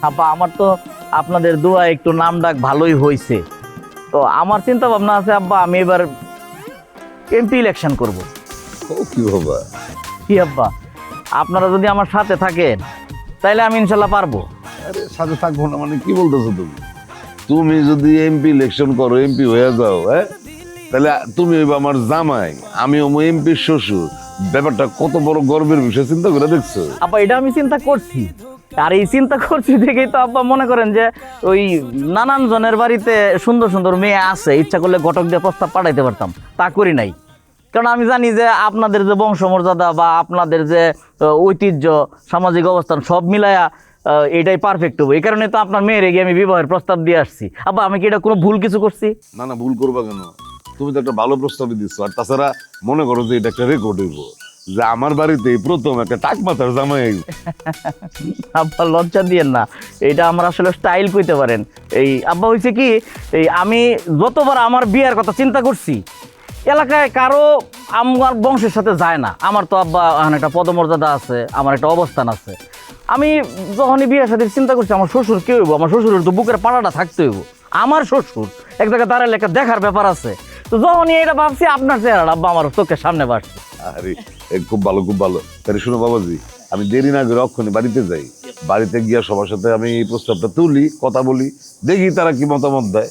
আপা আমার তো আপনাদের দোয়া একটু নাম ডাক ভালোই হয়েছে। তো আমার চিন্তা ভাবনা আছে আব্বা, আমি এবার এমপি ইলেকশন করব। ও কি বাবা, কি আব্বা, আপনারা যদি আমার সাথে থাকেন তাইলে আমি ইনশাল্লাহ পারবো। আরে সাথে থাকবো না মানে কি বলতেছো তুমি? তুমি যদি এমপি ইলেকশন করো, এমপি হয়ে যাও, হ্যাঁ, তাহলে তুমি হইবা আমার জামাই, আমি হবো এমপির শ্বশুর। ব্যাপারটা কত বড় গর্বের বিষয়, চিন্তা করে দেখছো? আব্বা এটা আমি চিন্তা করছি, আর এই চিন্তা করছি দেখেই তো আব্বা মনে করেন যে ওই নানান জনের বাড়িতে সুন্দর সুন্দর মেয়ে আছে, ইচ্ছা করলে ঘটক দিয়ে প্রস্তাব পাঠাইতে পারতাম, তা করি নাই। কারণ আমি জানি যে আপনাদের যে বংশমর্যাদা বা আপনাদের যে ঐতিহ্য, সামাজিক অবস্থান সব মিলায়া এটাই পারফেক্ট হবে। এই কারণে তো আপনার মেয়ের গিয়ে আমি বিবাহের প্রস্তাব দিয়ে আসছি। আব্বা আমি কি এটা কোনো ভুল কিছু করছি? না না, ভুল করবা কেন? তুমি তো একটা ভালো প্রস্তাবই দিচ্ছ। আর তাছাড়া মনে করো যে এটা একটা রেকর্ড হইব যে আমার বাড়িতে প্রথম একটা টাক মাথার জামাই আইব। আব্বা লজ্জা দিয়েন না, এটা আমার আসলে স্টাইল কইতে পারেন। এই আব্বা হয়েছে কি, এই আমি যতবার আমার বিয়ের কথা চিন্তা করছি, এলাকায় কারো আমার বংশের সাথে যায় না। আমার তো আব্বা এখন একটা পদমর্যাদা আছে, আমার একটা অবস্থান আছে। আমি যখনই বিয়ের সাথে চিন্তা করছি আমার শ্বশুর কে হইব, আমার শ্বশুরের তো বুকের পাড়াটা থাকতে হইব। আমার শ্বশুর এক জায়গায় দাঁড়ালে একটা দেখার ব্যাপার আছে। তো যখনই এটা ভাবছি আপনার চেহারা আব্বা আমার চোখের সামনে বাড়ছে। আরে খুব ভালো, খুব ভালো। তাহলে শুনো বাবাজি, আমি দেরি না করে অক্ষণে বাড়িতে যাই। বাড়িতে গিয়া সবার সাথে আমি এই প্রস্তাবটা তুলি, কথা বলি, দেখি তারা কি মতামত দেয়।